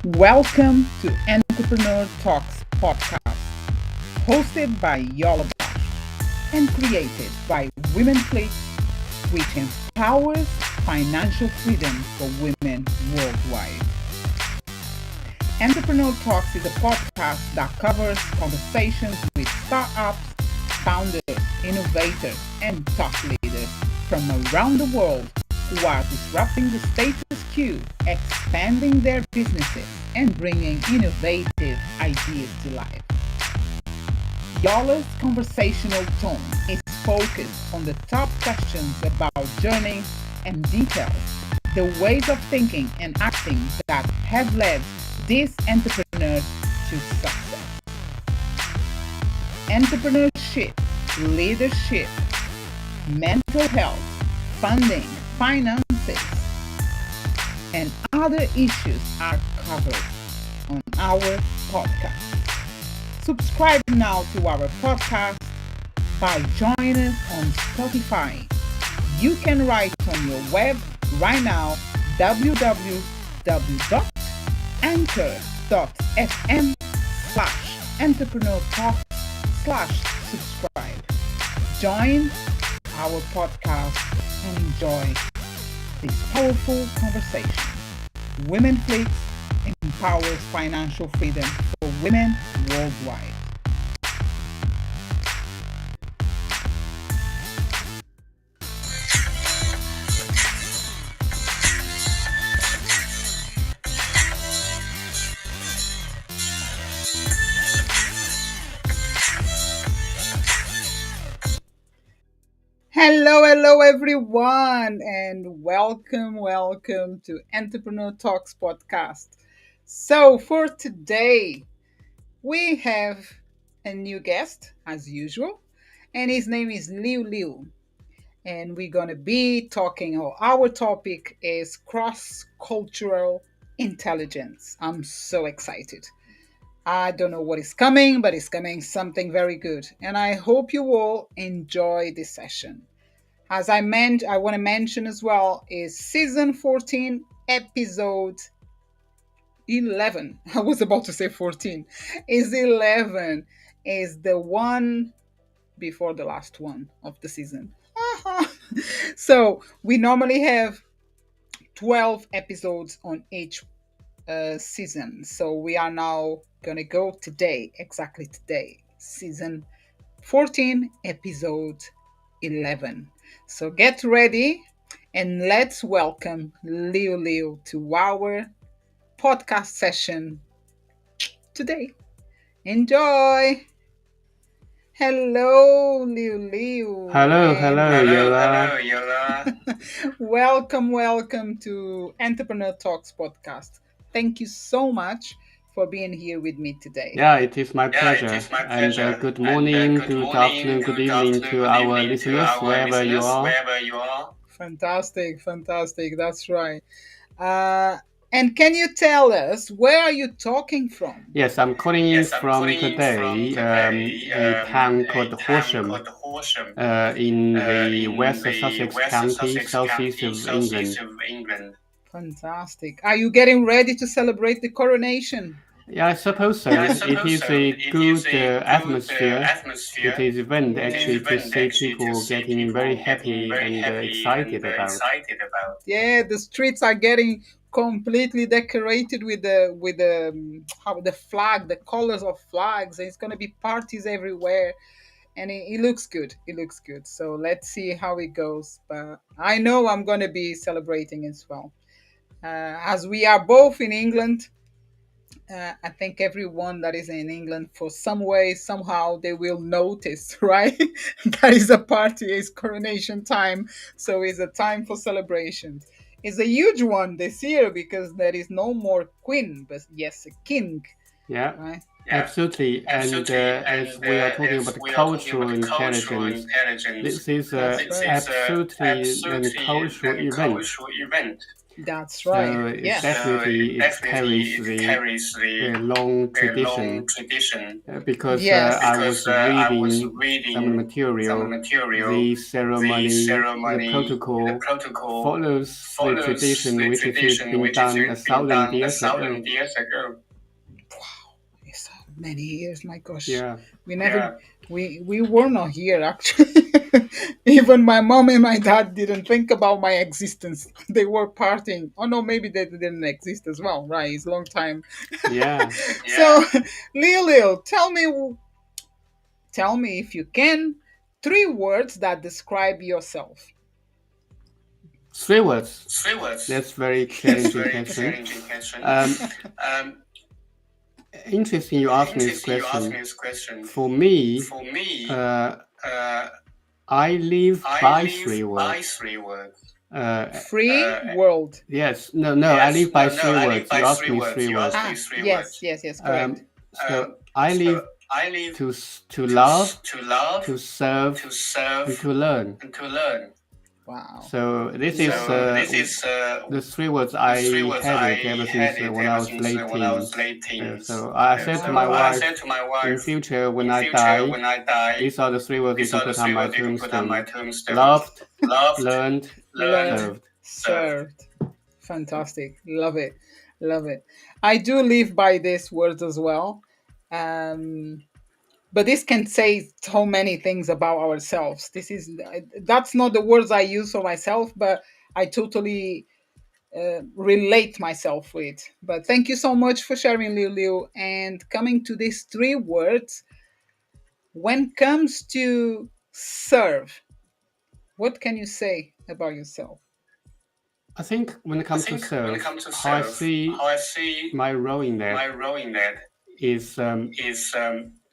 Welcome to Entrepreneur Talks podcast, hosted by Yola Bastos and created by Women Flix, which empowers financial freedom for women worldwide. Entrepreneur Talks is a podcast that covers conversations with startups, founders, innovators, and top leaders from around the world who are disrupting the status quo, expanding their businesses, and bringing innovative ideas to life. Yola's conversational tone is focused on the top questions about journeys and details, the ways of thinking and acting that have led these entrepreneurs to success. Entrepreneurship, leadership, mental health, funding, finances, and other issues are covered on our podcast. Subscribe now to our podcast by joining us on Spotify. You can write on your web right now www.anchor.fm/entrepreneur talk/subscribe. Join our podcast and enjoy this powerful conversation. Women Flix empowers financial freedom for women worldwide. Hello, everyone, and welcome to Entrepreneur Talks podcast. So, for today, we have a new guest, as usual, and his name is Liu Liu. And we're going to be talking, or our topic is cross cultural intelligence. I'm so excited. I don't know what is coming, but it's coming something very good. And I hope you all enjoy this session. As I want to mention as well, is season 14, episode 11. I was about to say 14. Is 11 is the one before the last one of the season. So we normally have 12 episodes on each season. So we are now going to go today, exactly today, season 14, episode 11. So get ready and let's welcome Liu Liu to our podcast session today. Enjoy! Hello, Liu Liu. Hello, Yola. Welcome to Entrepreneur Talks podcast. Thank you so much for being here with me today. Yeah, it is my pleasure. And good morning, good afternoon, good evening to our listeners, wherever you are. Fantastic. That's right. And can you tell us where are you talking from? Yes, I'm calling in from today, a town called Horsham, in the West Sussex County, southeast of England. Fantastic. Are you getting ready to celebrate the coronation? Yeah, I suppose so. It is a good atmosphere. It is event actually to see people getting very happy and excited about. Yeah, the streets are getting completely decorated with the flag, the colors of flags. It's going to be parties everywhere, and it looks good. It looks good. So let's see how it goes. But I know I'm going to be celebrating as well. As we are both in England, I think everyone that is in England, for some way, somehow, they will notice, right? That is a party, it's coronation time. So it's a time for celebrations. It's a huge one this year because there is no more queen, but yes, a king. Yeah. Right? Absolutely. And as we are talking about cultural intelligence, this is absolutely a cultural event. That's right. So Yes. definitely it carries the long tradition because Yes. I was reading some material. The ceremony, the protocol follows the tradition which is been done 1,000 years ago. So many years, my gosh. Yeah, We never we were not here actually. Even my mom and my dad didn't think about my existence. They were partying. Oh no, maybe they didn't exist as well, right? It's a long time. yeah. So Liu Liu, tell me if you can, three words that describe yourself. 3 words. That's very challenging question. Um, Interesting you asked me this question. For me, uh, I live by 3 words. Free world. Yes, no, I live by 3 words. You asked me 3 words. Ah, yes, yes, yes, correct. So I live to love, to serve, and to learn. Wow. So this is Love it. the 3 words I had it ever since when I was late teens. So I said to my Wow. wife, in future when I die, these are the 3 words you can put on my tombstone: loved, learned, Learned, served. served. Fantastic. Love it. Love it. I do live by these words as well. Um, but this can say so many things about ourselves. That's not the words I use for myself, but I totally relate myself with. But thank you so much for sharing, Liu Liu. And coming to these three words, when comes to serve, what can you say about yourself? I think when it comes to serve, how I see my role in that is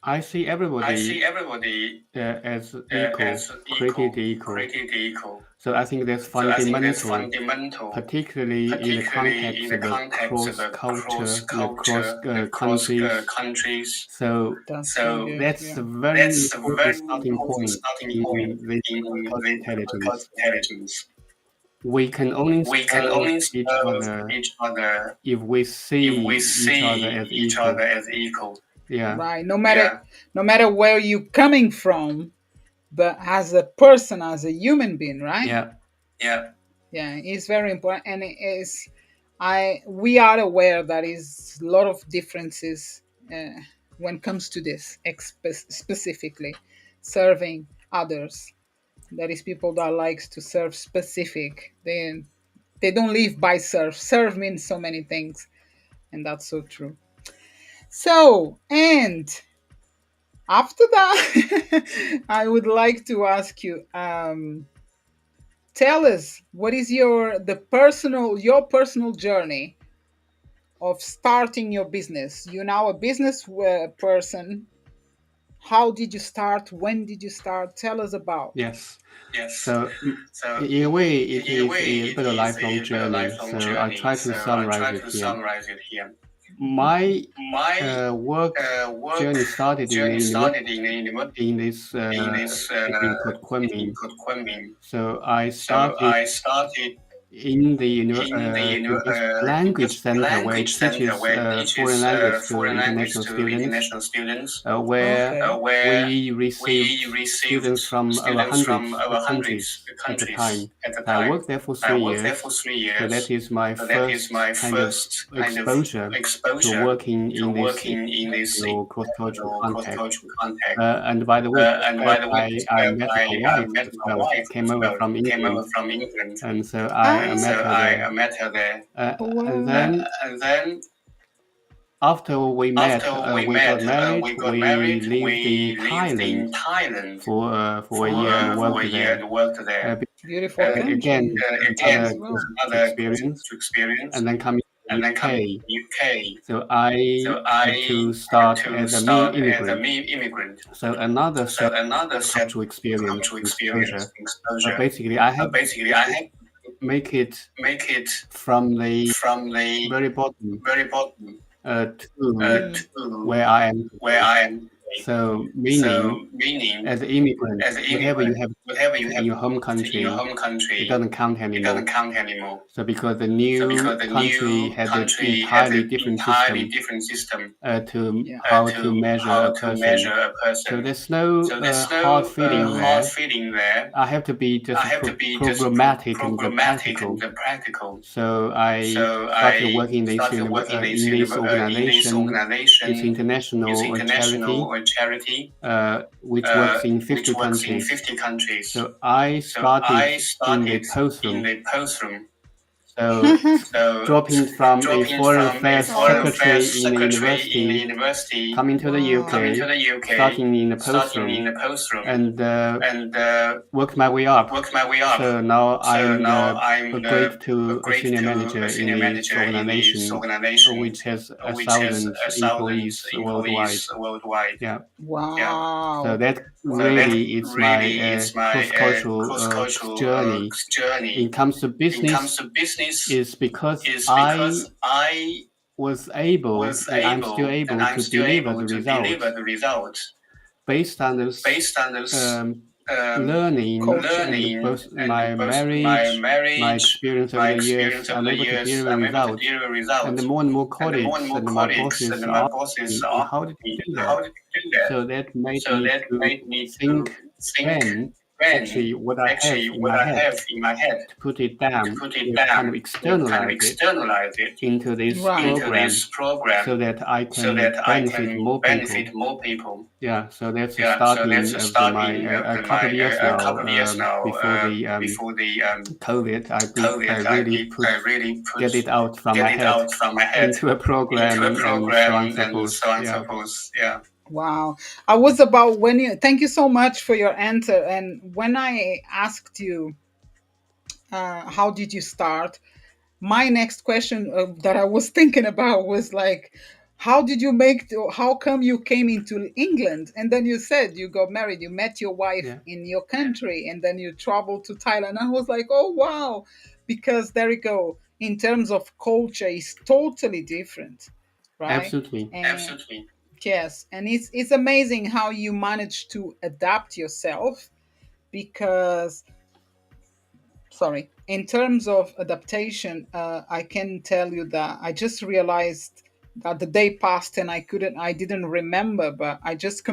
I see everybody as equal, created equal. So I think that's fundamental, particularly in the context of the cross culture, the cross countries. So That's so good. that's Yeah. a very important starting point in this cross intelligence. We can only serve each other if we see each other as equal. Yeah, Right. No matter where you're coming from, but as a person, as a human being, right? yeah, Yeah, it's very important, and it is. I We are aware that is a lot of differences when it comes to this, specifically serving others. That is people that likes to serve specific. They don't live by serve. Serve means so many things, and that's so true. So, and after that, I would like to ask you. Tell us what is your personal journey of starting your business. You're now a business person. How did you start? When did you start? Tell us about. yes. So in a way, it is a bit of a lifelong journey. So I'll try to summarize it here. My work journey started in the university in this building called Kunming. So I started in the university language center where it teaches foreign language to international students, where Okay. we received students from over hundreds of countries at the time. I worked there for 3 years, so that is my first kind of exposure to working in this international cross-cultural context. And by the way, that's where I met my wife as well. She came over from England, and so I Ah, met her there. And wow. then after we met, we got married. We lived in Thailand for a year and worked there. Beautiful Again, country another as well. cross-cultural experience, and then coming to the UK. So I had to start as a mean immigrant. So another set of cultural experience and exposure. But basically, I had to make it from the very bottom to Mm. where I am today. So meaning, as an immigrant, whatever you have in your home country, it doesn't count anymore. So because the new country had an entirely different system to Yeah. how to measure a person. So there's no hard feeling there. I have to be just programmatic and practical. So I started working in this organization. It's international charity, which works in 50 countries. So I started in the post room. So dropping from a foreign affairs Oh, secretary in a university, coming to the wow. UK, starting in the post room, and worked my way up. So now I'm upgraded to a senior manager in this organization, which has 1,000 employees worldwide. Yeah. So Wow. that really is my cross-cultural journey. In comes to business, is because I was able and I'm still able to deliver the results based on those learning Culture. and both my marriage, my experience over the years. I'm able to deliver results, and the more and more colleagues and my bosses ask me, "How did you do that?" So that made me to think then actually what I have in my head to put it down, to kind of externalize it into this Right. program so that I can benefit more people. Yeah, so that's the starting of my a couple of years now. Before the COVID, I really put get it out from my head into a program and so on and so forth. Yeah, Wow. I was about when you, thank you so much for your answer. And when I asked you, how did you start? My next question that I was thinking about was like, how did you how come you came into England? And then you said you got married, you met your wife yeah, in your country, and then you traveled to Thailand. I was like, oh, wow. Because there you go. In terms of culture, it's totally different, right? absolutely. And yes, and it's amazing how you manage to adapt yourself because, sorry, in terms of adaptation, I can tell you that I just realized that the day passed and I didn't remember, but I just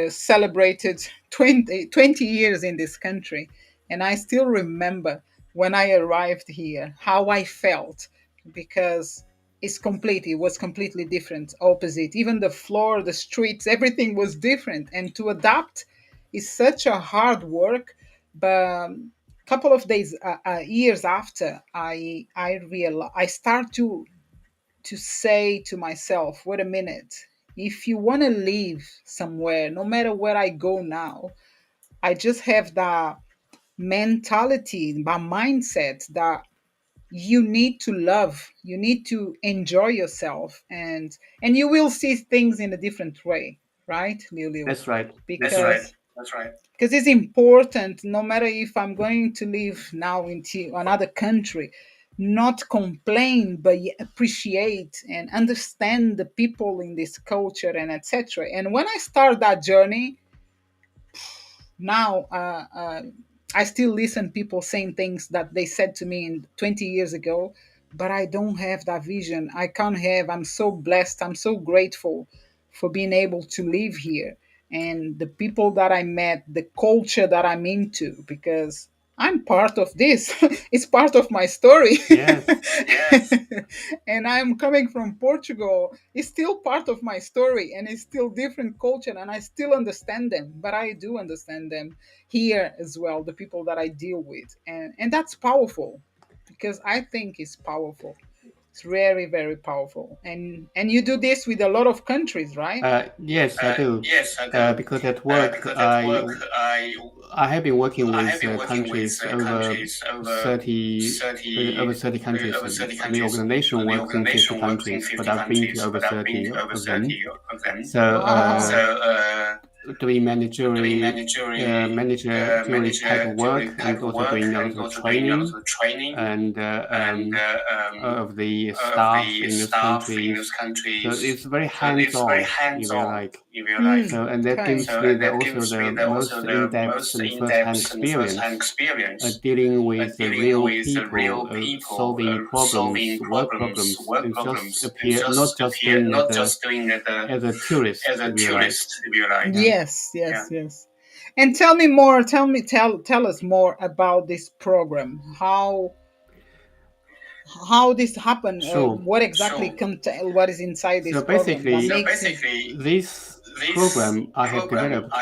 celebrated 20 years in this country, and I still remember when I arrived here how I felt, because it was completely different, opposite. Even the floor, the streets, everything was different, and to adapt is such a hard work. But couple of days, years after, I start to say to myself, wait a minute, if you want to live somewhere, no matter where I go now, I just have that mentality, my mindset that you need to love, you need to enjoy yourself, and you will see things in a different way, right, Liu Liu? That's right. That's right. Because it's important, no matter if I'm going to live now into another country, not complain but appreciate and understand the people in this culture and etc. And when I start that journey now, I still listen people saying things that they said to me in 20 years ago, but I don't have that vision. I can't have. I'm so blessed. I'm so grateful for being able to live here and the people that I met, the culture that I'm into, because I'm part of this. It's part of my story. Yes. And I'm coming from Portugal. It's still part of my story and it's still different culture and I still understand them, but I do understand them here as well, the people that I deal with. And that's powerful because I think it's powerful. It's very, very powerful. And you do this with a lot of countries, right? Yes, I do. Because at work, I have been working with countries over 30 countries. The organization works in 50 countries, but I've been to over 30 of them. So Wow. doing managerial type of work and also doing a lot of training and of the staff in those countries. So it's very hands-on, if you like. So, and that Okay. gives me also the most in-depth and first-hand experience dealing with the real people, solving problems, work problems, and just appear not just doing it as a tourist, if you like. Yeah. Yes, yes, yes. And tell me more. Tell us more about this program. How this happened? Sure. What exactly contain? What is inside So this program? What basically, makes it? this program I have developed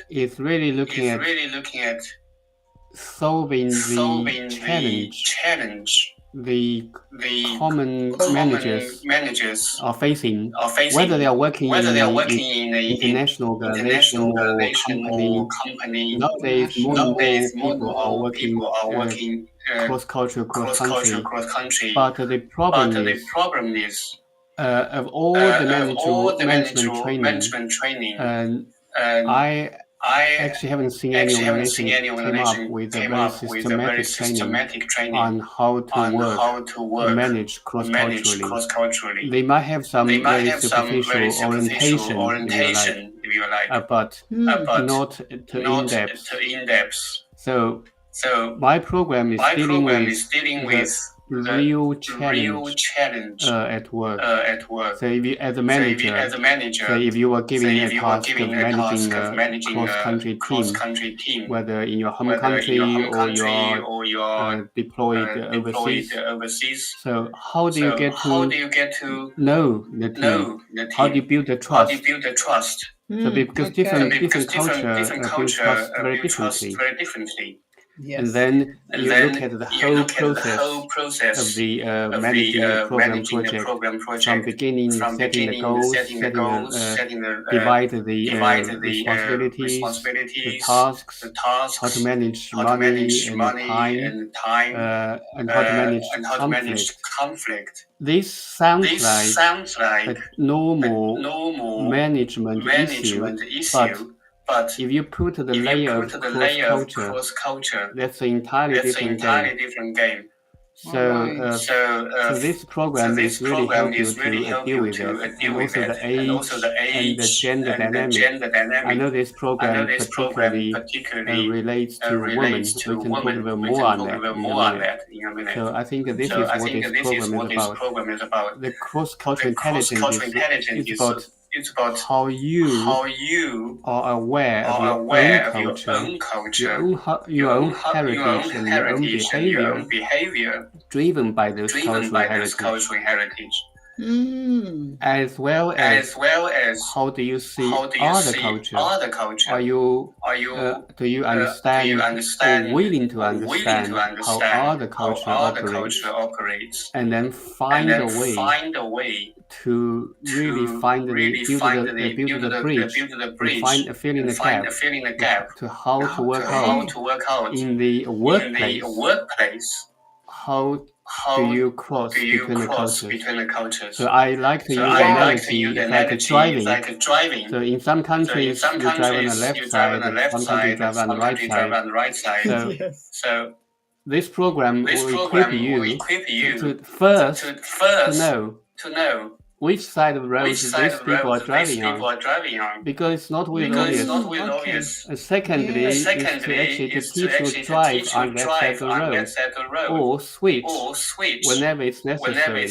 is really looking at solving the challenge the common managers are facing, whether they are working in a international organization or company. Nowadays, more and National. more people are working cross-cultural, cross-country. But the problem is, of all the management training, and I actually haven't seen any organization came up with a very systematic training on how to work and manage cross-culturally. They might have some very superficial orientation, if you like, but not to in-depth. So my program is dealing with the real challenge at work. So if you, as a manager, say if you are given a task of managing a cross-country team, whether in your home country or you are deployed overseas, so how do you get to know the team? How do you build the trust? So because Okay. different culture build trust very differently. And Yes. then you look at the whole process of the managing the program project from beginning, setting the goals, setting the divide the responsibilities, the tasks, how to manage money and the time, and how to manage conflict. This sounds like a normal management issue, but if you put the layer of cross culture, that's an entirely different game. All So, right. so this program is really help you to deal with that, and also the age and the gender dynamic. I know this program particularly relates to women. We can talk a little more on that in a minute. So I think this is what this program is about. The cross-cultural intelligence is about how you are aware of your own culture, your own heritage, and your own behavior, driven by those cultural heritage, Mm. as well as how do you see other culture? Are you do you understand or willing to understand how other culture operates, and then find a way to really find the build the bridge and find a fill in the gap to how to work out Okay. in the workplace. How do you cross between the cultures? So I like to use the Wow. analogy. It's like driving. So in some countries you drive on the left side, and some countries you drive on the right side. So Yes. this program will equip you to first to know which side of the road these people are driving on, because it's not always obvious. Okay. And secondly, Yes. is to actually to teach you to drive on that side of the road or switch whenever it's necessary.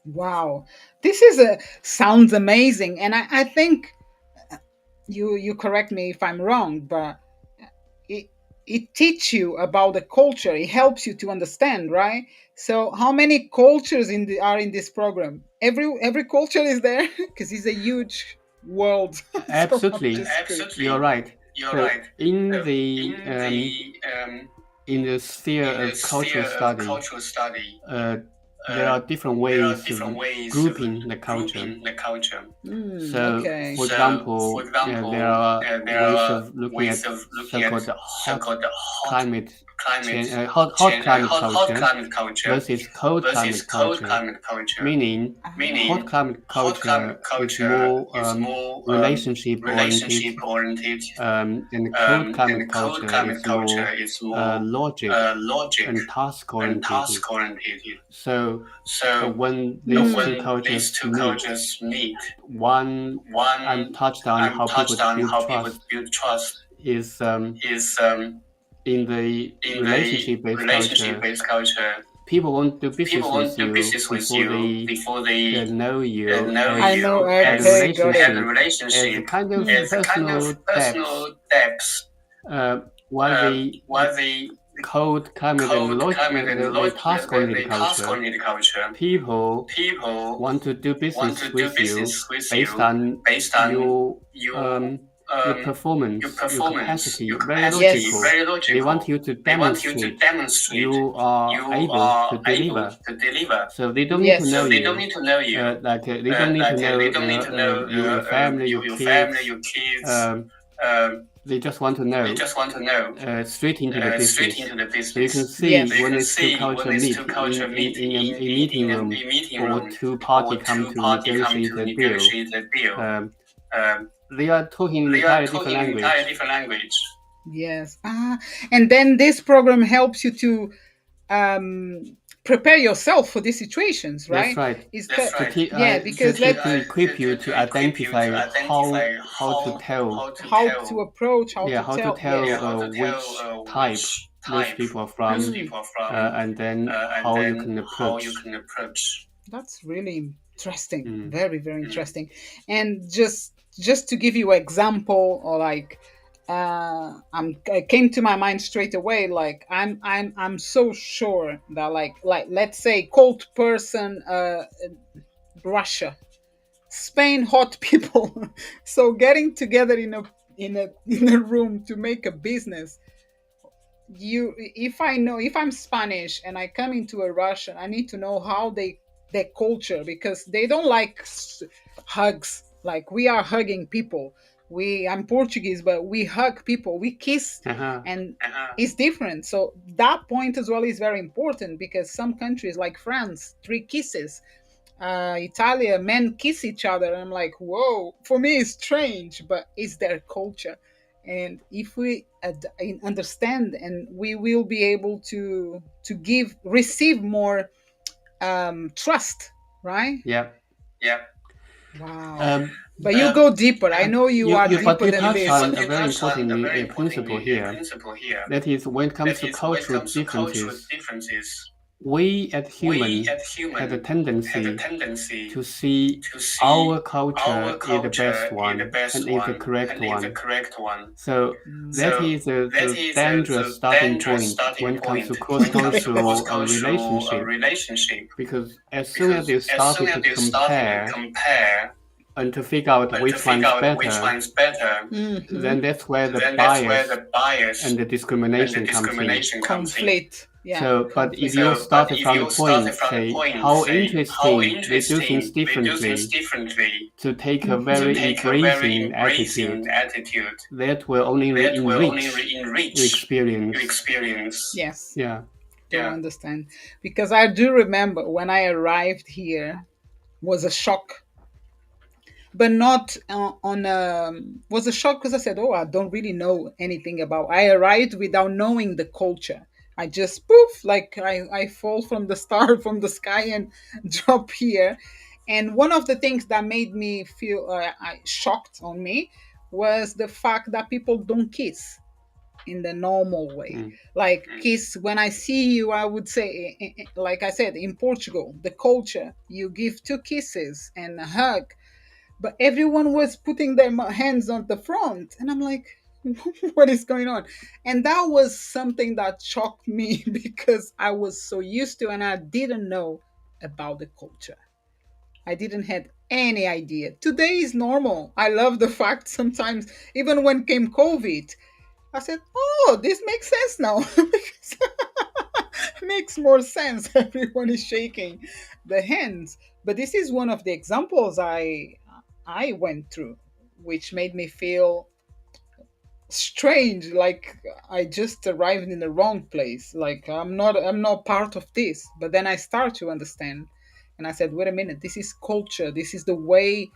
Wow. This is a sounds amazing, and I think you correct me if I'm wrong, but it it teach you about the culture. It helps you to understand, right? So how many cultures are in this program? Every culture is there because it's a huge world. So I'm Absolutely, just curious. you're right. So in the sphere of cultural study, uh, there are different ways of grouping the culture. So, Okay. for example, there are ways of looking at so-called hot climate culture versus cold climate culture. Meaning, hot Ah, climate culture is more relationship oriented, and cold climate culture is more logic and task oriented. So when these Mm. two cultures meet, one touched on how people build trust is in the relationship-based culture. People won't do business with you before they know you I know. as a Okay, got it. relationship, as a kind of Mm. personal depth. While the code climate and the task-oriented culture, people want to do business with you based on your um, your performance, your capacity, very Yes. logical. They want you to demonstrate you are able to deliver. So they don't need to know Yes. you. They don't need to know your family, your kids. Um, they just want to know straight into the business. So you can see Yes. when these two culture meet in a meeting room, or two party come to negotiate a deal, um, they are talking an entirely different language. Yes. And then this program helps you to prepare yourself for these situations, That's right? right. Is yeah, To because keep to equip you to identify how to tell, how to approach, how yeah, to how to tell. Yes. tell which type those people are from, Mm. and then how you can approach. That's really interesting. Mm. Very, very interesting. And just to give you an example, or like I came to my mind straight away. Like I'm so sure that like let's say cold person, Russia, Spain, hot people. So getting together in a room to make a business, you if I know, if I'm Spanish and I come into a Russian, I need to know how they, their culture, because they don't like hugs like we are hugging people. I'm Portuguese, but we hug people, we kiss, Uh-huh. and it's different. So that point as well is very important, because some countries like France, 3 kisses, Italia, men kiss each other. I'm like, whoa. For me, it's strange, but it's their culture. And if we understand, and we will be able to receive more trust, right? Yeah. Wow. Um, But you go deeper. I know you are but deeper you than touch this. on a very important principle here. That is, when it comes to cultural differences, we as human have a tendency to see our culture is the best one and is the correct one. So that Mm. is the dangerous starting point when it comes to cross-cultural relationship, because as soon as you started to compare and to figure out which one's better, Mhm. then that's where the bias and the discrimination comes in. Conflict. Yeah, So, but if conflict. you started from the point, say, how interesting they do things differently, to take a very embracing attitude, that will only enrich your experience. Yes. Yeah. Do understand, because I do remember when I arrived here was a shock, but not on was a shock because I said, oh, I don't really know anything about. I arrived without knowing the culture. I just poof, like I fall from the star from the sky and drop here. And one of the things that made me feel shocked on me was the fact that people don't kiss in the normal way. Mm. Like kiss, when I see you, I would say, like I said, in Portugal, the culture, you give 2 kisses and a hug, but everyone was putting their hands on the front. And I'm like, what is going on? And that was something that shocked me because I was so used to and I didn't know about the culture. I didn't have any idea. Today is normal. I love the fact sometimes, even when came COVID, I said, "Oh, this makes sense now." Because makes more sense. Everyone is shaking the hands. But this is one of the examples I went through, which made me feel strange, like I just arrived in the wrong place. Like I'm not part of this. But then I start to understand. And I said, wait a minute, this is culture. This is the way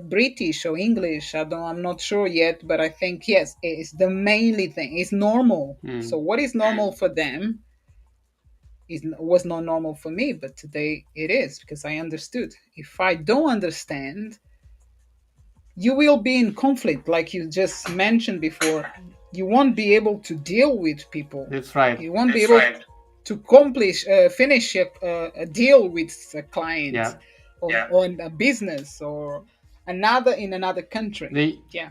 British or English. I'm not sure yet, but I think yes, it's the mainly thing. It's normal. So Mm. what is normal for them was not normal for me, but today it is because I understood. If I don't understand, you will be in conflict, like you just mentioned before. You won't be able to deal with people. That's right. You won't be able to finish a deal with a client Yeah. or in a business or another in another country. The Yeah.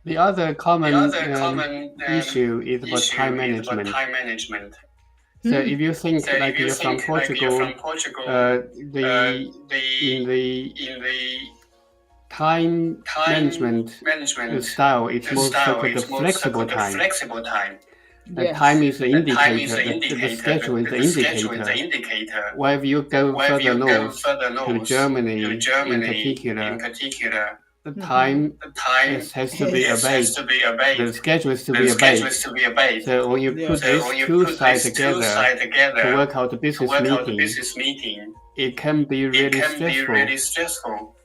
the other common issue is about time management. So Hmm. if you think like you're from Portugal, the in the time management style, it's more so-called the flexible time. The time Yes. is the indicator, the schedule is the indicator. Wherever you go further north to Germany in particular, the Hmm. time has to be Yes. obeyed. The schedule is to be obeyed. So when you put Yes. these two sides together to work out the business meeting, it can be really stressful.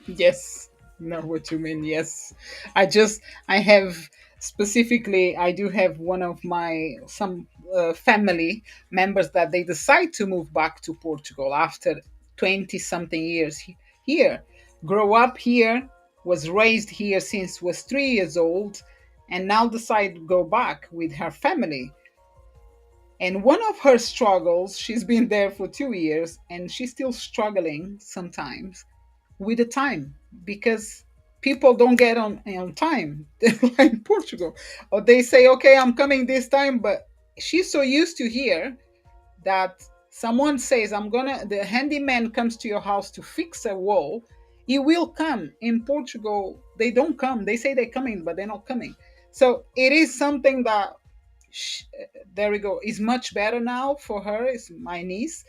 Yes, know what you mean. Yes, I have specifically, I do have one of my some family members that they decide to move back to Portugal after 20 something years here, grow up here, was raised here since was 3 years old, and now decide to go back with her family. And one of her struggles, she's been there for 2 years and she's still struggling sometimes with the time because people don't get on time like in Portugal, or they say, okay, I'm coming this time, but she's so used to here that someone says, I'm gonna the handyman comes to your house to fix a wall, he will come. In Portugal they don't come, they say they're coming but they're not coming. So it is something that sh- there we go, is much better now for her, is my niece.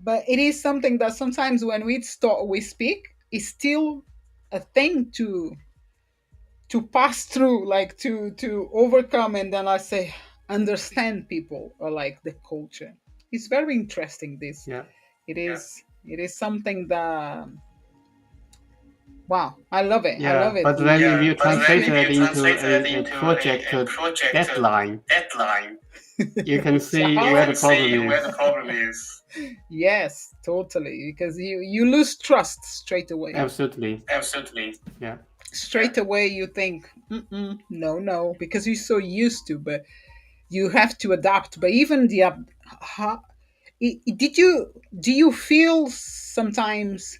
But it is something that sometimes when we speak, is still a thing to pass through, like to overcome. And then I say, understand people or like the culture. It's very interesting. This Yeah. it is something that, wow, I love it. I Yeah, love it. but then if you We translate feel that into a project deadline, you can so see where how the problem is. yes, totally, because you lose trust straight away. Absolutely. Yeah. Straight away you think, no, no, because you're so used to. But you have to adapt. But even how, did you do you feel sometimes,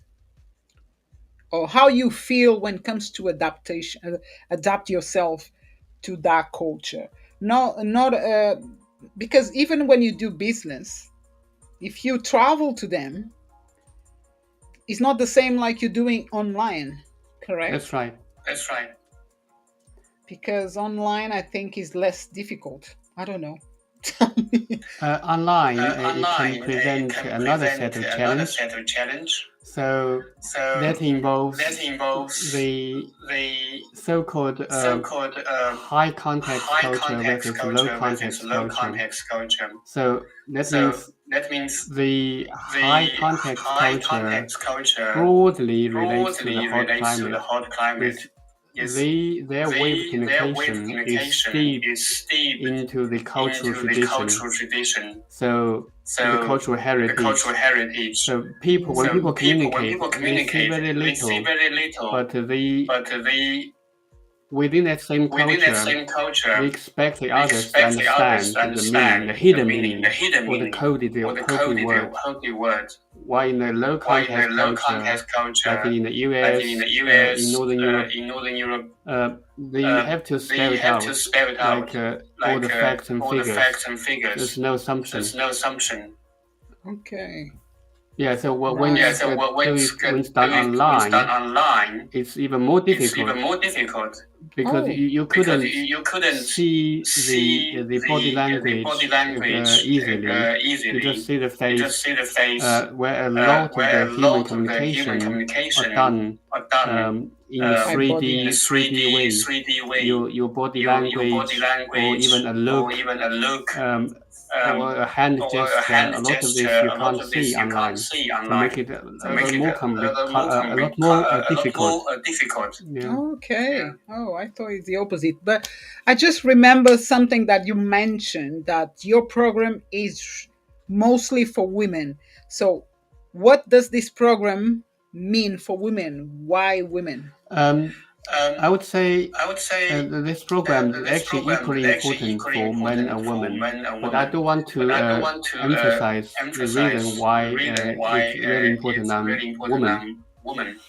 or how you feel when it comes to adaptation, adapt yourself to that culture? Not because even when you do business, if you travel to them, it's not the same like you're doing online, That's correct? right. Because online I think is less difficult. I don't know. Tell me. Online, it can present another set of challenge. So that involves the so-called high context culture versus low context culture. So that means the high context culture broadly relates to the hot climate. With their way of communication is steeped into the cultural tradition. So the cultural heritage. So when people communicate, they see very little, but within that same culture, they expect the others to understand the meaning, the hidden meaning, or the coded word. While in the low context culture, like in the US, in Northern Europe, they have to spell it out, like all the facts and figures. There's no assumption. Okay. Yeah, so when Right. when it's done online, it's even more difficult because Oh. you couldn't see the body language easily. You just see the face, where a lot of the human communication are done in a By body. 3D way. Your body language or even a look, um, or a hand gesture, a lot of this you can't see online. So make it a lot more a lot more difficult. Yeah. Okay. Oh, I thought it's the opposite. But I just remember something that you mentioned, that your program is mostly for women. So, what does this program mean for women? Why women? Um, Um, I would say I would say this program is this actually program is equally actually important equally for men important and for women. men and But I women. do want But to I do want to emphasize the reason emphasize the why reason why it's really important it's on really important women. on women.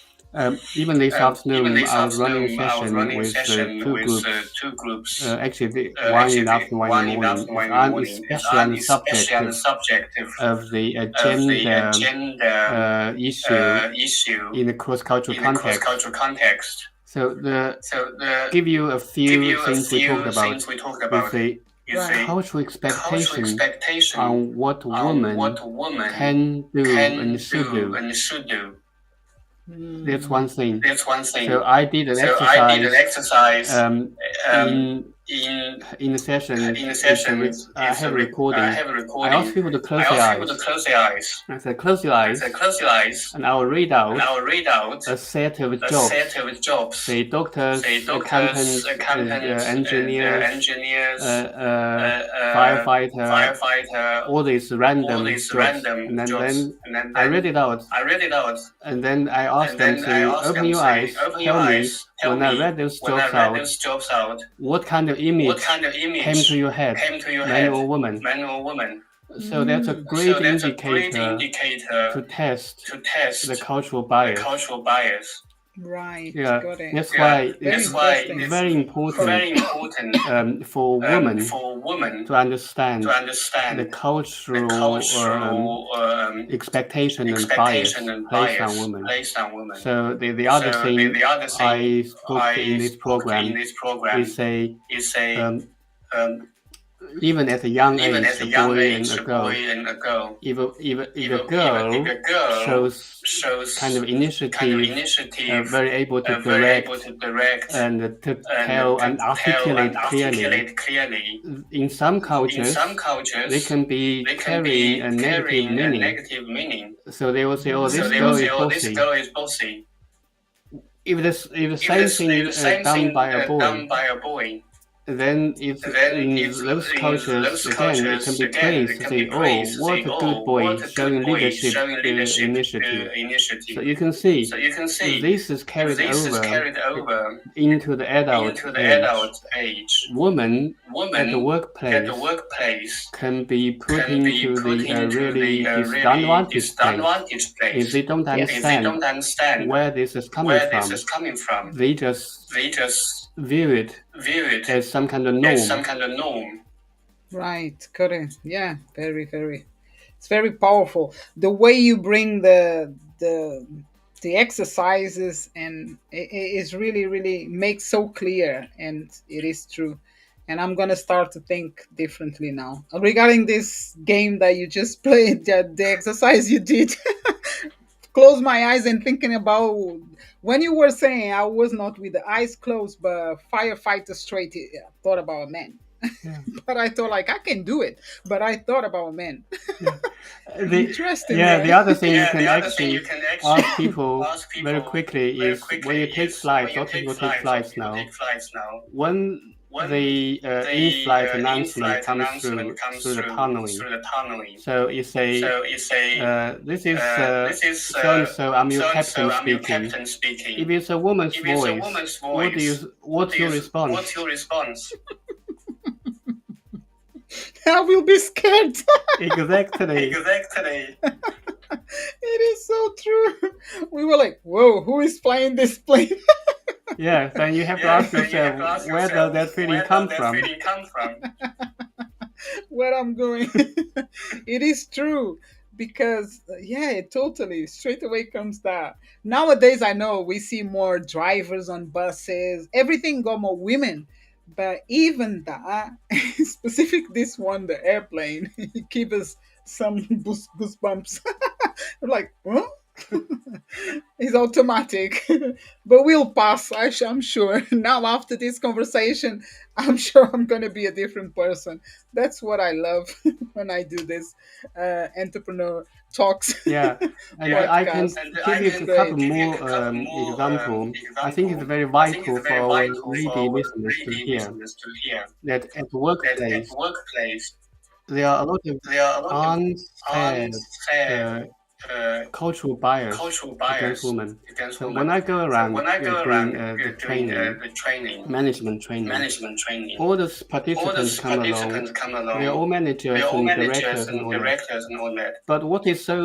Even this Even afternoon, this I was running a afternoon, I was session running a with session two with groups. two groups. Actually, one in Actually, the the afternoon, one in the one in the morning. afternoon, It's one in the morning is especially on on the especially subject on the subject of the of the gender gender issue issue in the cross-cultural in the context. cross-cultural context. So the So the give you a give few you a things we talked few about things we talked is about the is the cultural cultural expectation expectation on what on what women a woman can do and can should do do. and should do. That's one thing. That's one So thing. I did an So I did an exercise exercise um, in in the session. the It's sessions. I have a I recording. have a I asked recording. people to close I their asked people to eyes. close their eyes. I said, close your I said, eyes, close your eyes, and I will read and I out will read out a set of a set jobs. of jobs. Say Say doctors, doctors, accountants, accountants, engineers, engineers, firefighter, firefighter, all these all random these jobs. random And jobs. then And I read then it out. I read it out. And then I asked And them then I to asked open them, your say, eyes, open your tell me, eyes, tell when I me, read those when I jobs read out, those jobs out, what kind of what image kind of came to image your head, came to your man head, or woman? man or woman? So that's a So great that's a great indicator indicator to test to the test cultural the bias. cultural bias. Right, Yeah, got it. that's Yeah, why very it's interesting. very important Very important for women for women to to understand the understand the cultural cultural expectation and expectation bias and placed on bias women. placed on women. So the other So thing the other thing I spoke in I this spoke in program this program is a is a um, um, even at a young even age, at a a young boy and age, a a boy girl, and a girl, if a if girl a girl shows kind of shows kind of initiative, initiative, very able to very able direct to direct and to and tell to and tell and articulate clearly, articulate clearly, in some in some cultures, they cultures, can be they can carrying be a negative carrying a meaning. negative meaning. So they will say, "Oh, So this they will girl say, is "Oh, this bossy." girl is bossy." If the same If thing the same done thing by a boy, done by a boy, then it's then in it's those in cultures those again. It can cultures be again. praised It to can be say, "Oh, praised to say, what a good "Oh, boy what a good showing boy leadership showing leadership initiative." So initiative." you can So see you can see this is carried this is over carried over into the adult into the age. adult age. Women at the Women at the workplace workplace can be put can be into put the into the really really disadvantaged place disadvantaged if place. they don't Yes. If they understand don't understand where this is coming where this is from. coming from, They just they just view it view it as some kind of as some norm. kind of norm. Right, correct. Yeah, very, very. It's very powerful. The way you bring the exercises and it is really, really makes so clear, and it is true. And I'm gonna start to think differently now regarding this game that you just played. The exercise you did. Close my eyes and thinking about when you were saying I was not with the eyes closed, but firefighter straight. I thought about men. Yeah. But I thought like I can do it. But I thought about men. Yeah. Interesting, Yeah, the yeah. other thing you Yeah, the can other thing you actually can ask actually people ask very people quickly very is when quickly you take is when flights, you lots of take people take flights, or flights people now. take flights now, When when the the in-flight announcement in-flight comes announcement comes through the tunneling, through the tunneling, so you say, so you say, "This is "This is so and so. I'm your so and captain so. I'm your speaking." captain speaking. If it's a woman's If it's a voice, woman's voice, what's your what's response? your response? I will be scared. Exactly. Exactly. It is so true. We were like, "Whoa, who is flying this plane?" Yeah, then you have to Yeah, ask then you have yourself, to ask where does yourself, that feeling where does come that from? feeling come from? Where I'm going. It is true because yeah, totally straight away comes that. Nowadays, I know we see more drivers on buses. Everything got more women, but even that specific this one, the airplane, it give us some goosebumps. I'm like, huh? It's automatic, but we'll pass. I'm sure. Now, after this conversation, I'm sure I'm going to be a different person. That's what I love when I do this entrepreneur talks Yeah, and I podcast. can And give I you can a couple give you more a couple more example. I think it's example. very I think it's vital for very our vital for lady our listeners to lady hear listeners to hear that at the that at workplace, workplace, there are a lot of unfair uh, cultural bias against women. So when I go around doing the training, management training, all those participants come along. They are all managers and directors and all that. But what is so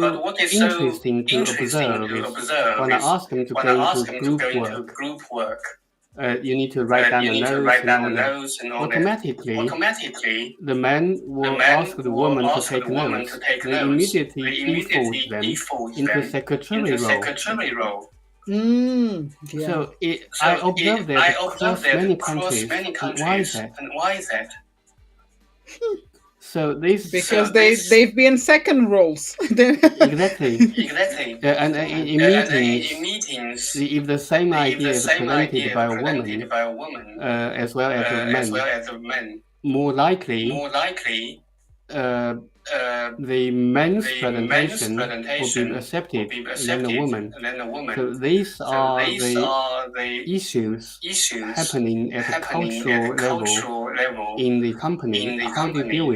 interesting to observe is when I ask them to go into group work, you need to write down the notes and all that. Automatically, the man will ask the woman to take notes, then immediately default them into secretary role. Yeah. So I observe that across many countries, and why is that? So this Because they've been second roles. exactly, and in meetings, if the same idea is presented by a woman as well as a man, more likely uh, the men's presentation will be accepted than the woman. So these are the issues happening at a cultural level in the company. How do you deal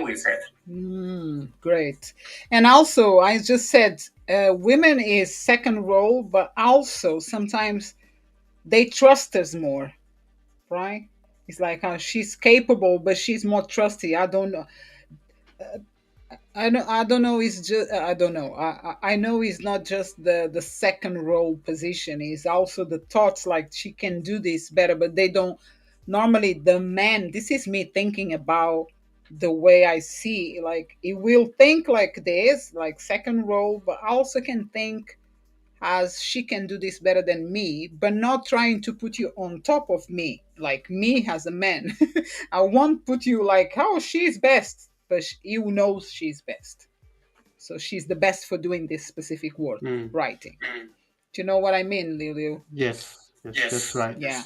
with it? Great. And also, I just said women is second role, but also sometimes they trust us more, right? It's like she's capable, but she's more trusty. I don't know. I don't know. It's just I don't know. I know it's not just the second role position. It's also the thoughts like she can do this better, but they don't. Normally, the man. This is me thinking about the way I see. Like it will think like this, like second role, but also can think as she can do this better than me, but not trying to put you on top of me, like me as a man. I won't put you like, oh, she's best, but you know she's best. So she's the best for doing this specific work, Mm. writing. Do you know what I mean, Liu Liu? Yes, yes, that's right. Yeah.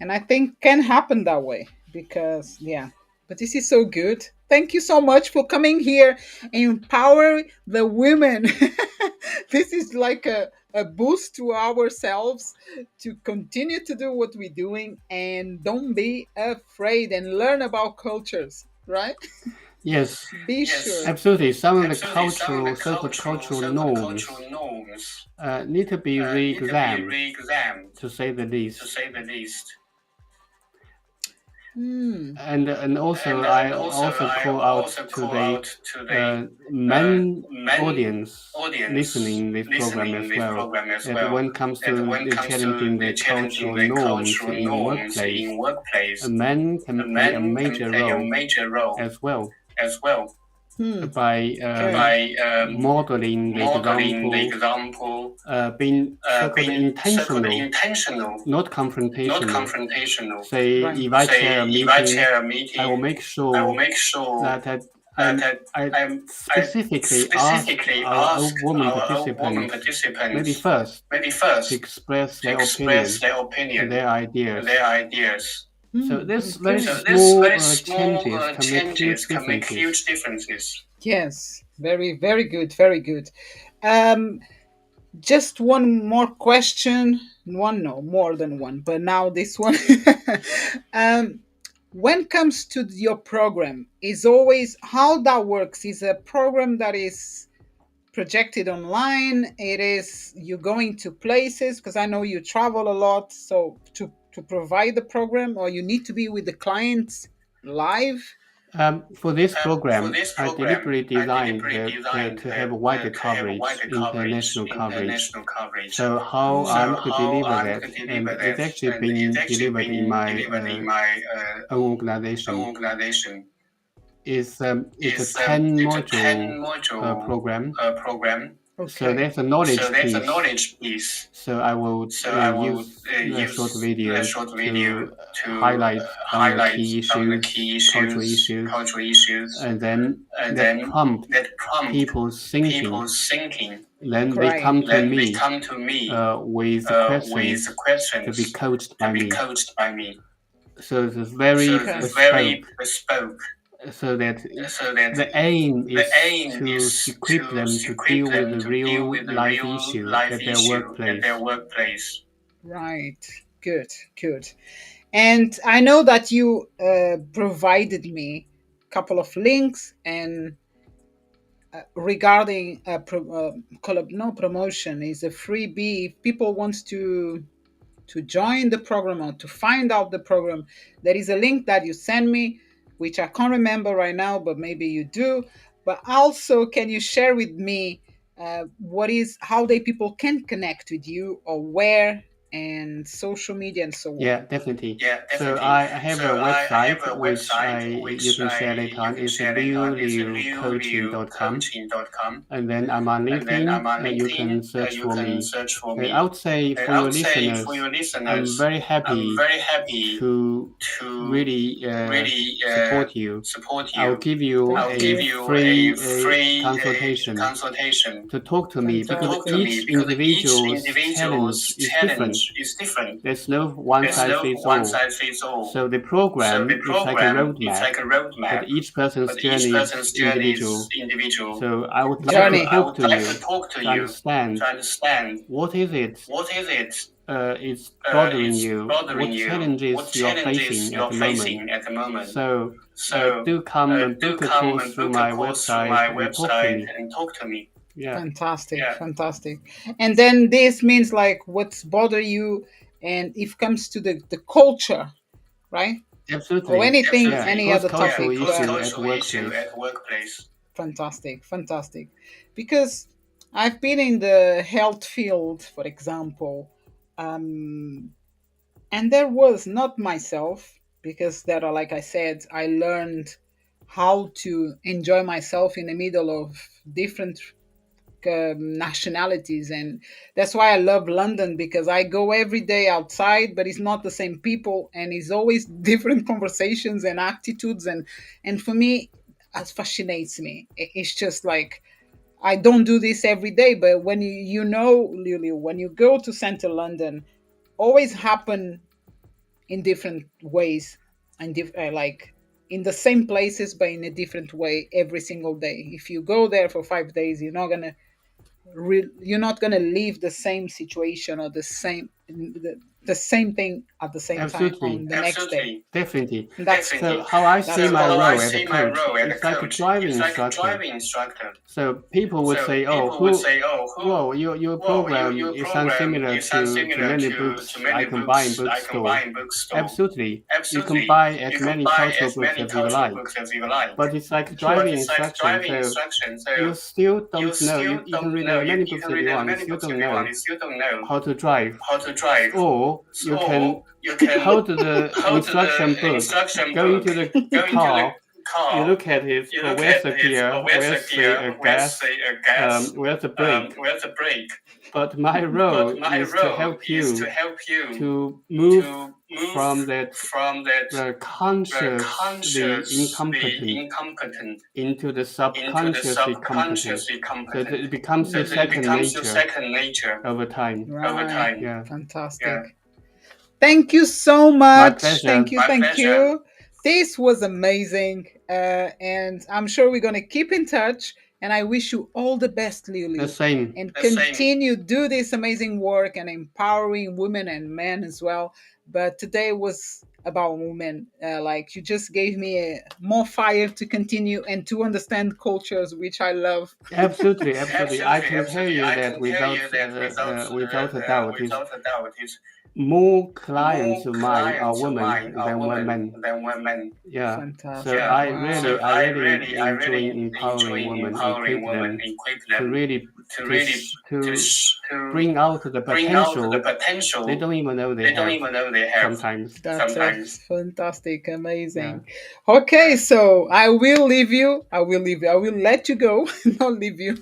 And I think can happen that way because, yeah. But this is so good. Thank you so much for coming here and empower the women. This is like a boost to ourselves to continue to do what we're doing and don't be afraid and learn about cultures, right? Yes, Be sure. absolutely. Some of the cultural, so-called cultural norms need to be re-examined, to say the least. Hmm. And also, I also call out to the men audience listening this program as well, that when it comes to challenging the cultural norms in workplace, a man can play a major role as well Hmm. by Good. modeling the example, being so-called intentional, not confrontational. Say, Right. if I chair a meeting, I will make sure that I specifically ask our woman participants, maybe first, to express their opinion and their ideas. So this very Okay. small changes can make huge differences. Yes. Very, very good. Very good. Um, just one more question. One, no, more than one, but now this one. um, when comes to your program, is always how that works. Is a program that is projected online. It is you going to places because I know you travel a lot. So to provide the program, or you need to be with the clients live. For this program, I deliberately designed to have a wider coverage, international coverage. So how I'm to deliver that, and it's actually been delivered in my own organization. It's a 10 module program. So Okay. there's a knowledge piece. So I will use a short video to highlight some of the key issues, cultural issues, and then that prompt people's thinking. Then they Great. come to me with questions to be coached by me. So it's very Okay. bespoke. So that the aim is to equip them to deal with the real life issue at their workplace. Right. Good. Good. And I know that you provided me couple of links and regarding no promotion is a freebie. If people wants to join the program or to find out the program, there is a link that you send me, which I can't remember right now, but maybe you do. But also, can you share with me what is how they people can connect with you or where and social media and so on? Yeah, definitely. So I have a website which I you can share later on. It's liuliucoaching.com. And then I'm on LinkedIn. You can search for me. I would say for your listeners, I'm very happy to really support you. I'll give you Thank a you. free consultation to talk to me because Fantastic. each individual's challenge is different. There's no one size fits all. So the program is like a roadmap, but each person's journey is individual. So I would like to Journey. talk to you to understand what is it is bothering you, what challenges you are facing at the moment. So do come and book a course through my website and talk to me. Yeah, Fantastic, fantastic. And then this means like what's bother you, and if comes to the culture, right? Or absolutely. anything, Yeah, any other cross-cultural topic. issue at the workplace. Fantastic, fantastic. Because I've been in the health field, for example, um, and there was not myself because there are, like I said, I learned how to enjoy myself in the middle of different nationalities, and that's why I love London because I go every day outside, but it's not the same people, and it's always different conversations and attitudes, and for me, it fascinates me. It's just like I don't do this every day, but when you know, Lily, when you go to Central London, always happen in different ways and like in the same places but in a different way every single day. If you go there for 5 days, you're not gonna leave the same situation or the same thing at the same time on Absolutely, the next day. definitely. And that's So how I see that's my what role as a coach is like a driving instructor. So people would say, "Oh, whoa, your program is sounds similar to many books I can buy in bookstore." Absolutely, you can buy as many cultural books as you like, but it's like driving instruction. So you still don't know. You can read as many books as you want. You still don't know how to drive, or you can hold the instruction book, go into the car, you look at it, oh, where's the gear, where's the gas, where's the brake. But my role is to help you to move from that consciously incompetent into the subconsciously competent. So it becomes a second nature over time. right. Yeah, Fantastic. Thank you so my much. Thank pleasure. you. Thank you. This was amazing. And I'm sure we're going to keep in touch. And I wish you all the best, Liu The Liu. same. And continue do this amazing work and empowering women and men as well. But today was about women. Like you just gave me more fire to continue and to understand cultures, which I love. Absolutely, absolutely. I can tell you that without a doubt, is more clients of mine are women than women. Yeah. So Fantastic. Wow. I really enjoy empowering women, equip them to really to bring out the potential they don't even know they have sometimes. That's fantastic, Yeah. amazing. Okay, so I will leave you. I will leave you. I will let you go, not leave you,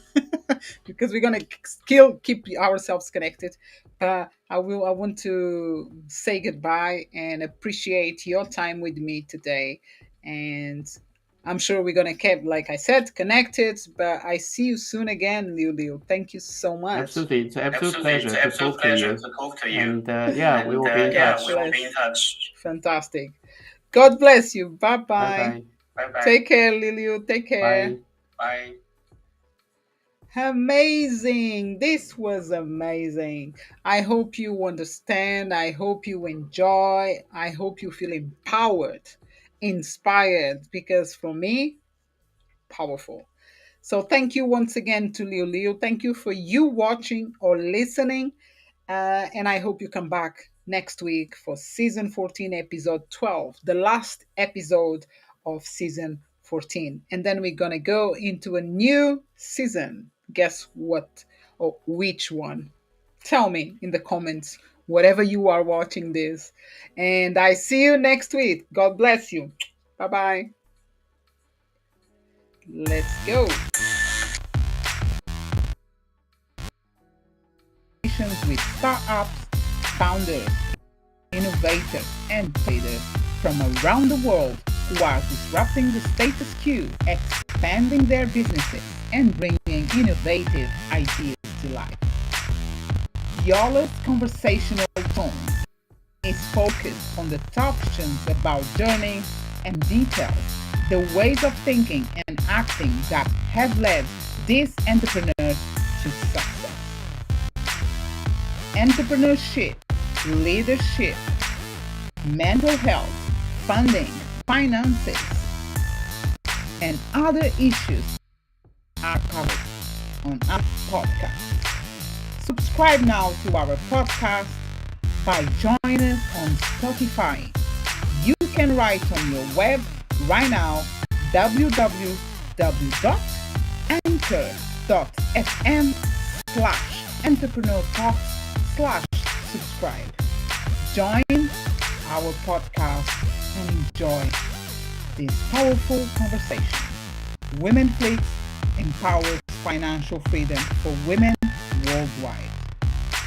because we're gonna still keep ourselves connected. But I will. I want to say goodbye and appreciate your time with me today. And I'm sure we're gonna keep, like I said, connected. But I see you soon again, Liu Liu. Thank you so much. Absolutely. It's an absolute pleasure to talk to you. And yeah, we will be in God touch. bless. Fantastic. God bless you. Bye Bye bye. bye. Take care, Liliu. Take care. Bye. Amazing. This was amazing. I hope you understand. I hope you enjoy. I hope you feel empowered. inspired, because for me, powerful. So thank you once again to Liu Liu. Thank you for you watching or listening. And I hope you come back next week for season 14, episode 12, the last episode of season 14. And then we're going to go into a new season. Guess what? Or which one? Tell me in the comments, whatever you are watching this. And I see you next week. God bless you. Bye bye. Let's go. With startups, founders, innovators, and traders from around the world who are disrupting the status quo, expanding their businesses, and bringing innovative ideas to life. Yola's conversational tone is focused on the top questions about journeys and details, the ways of thinking and acting that have led these entrepreneurs to success. Entrepreneurship, leadership, mental health, funding, finances, and other issues are covered on our podcast. Subscribe now to our podcast by joining us on Spotify. You can write on your web right now www.anchor.fm/entrepreneur talks/subscribe. Join our podcast and enjoy this powerful conversation. Women Flix empowers financial freedom for women worldwide.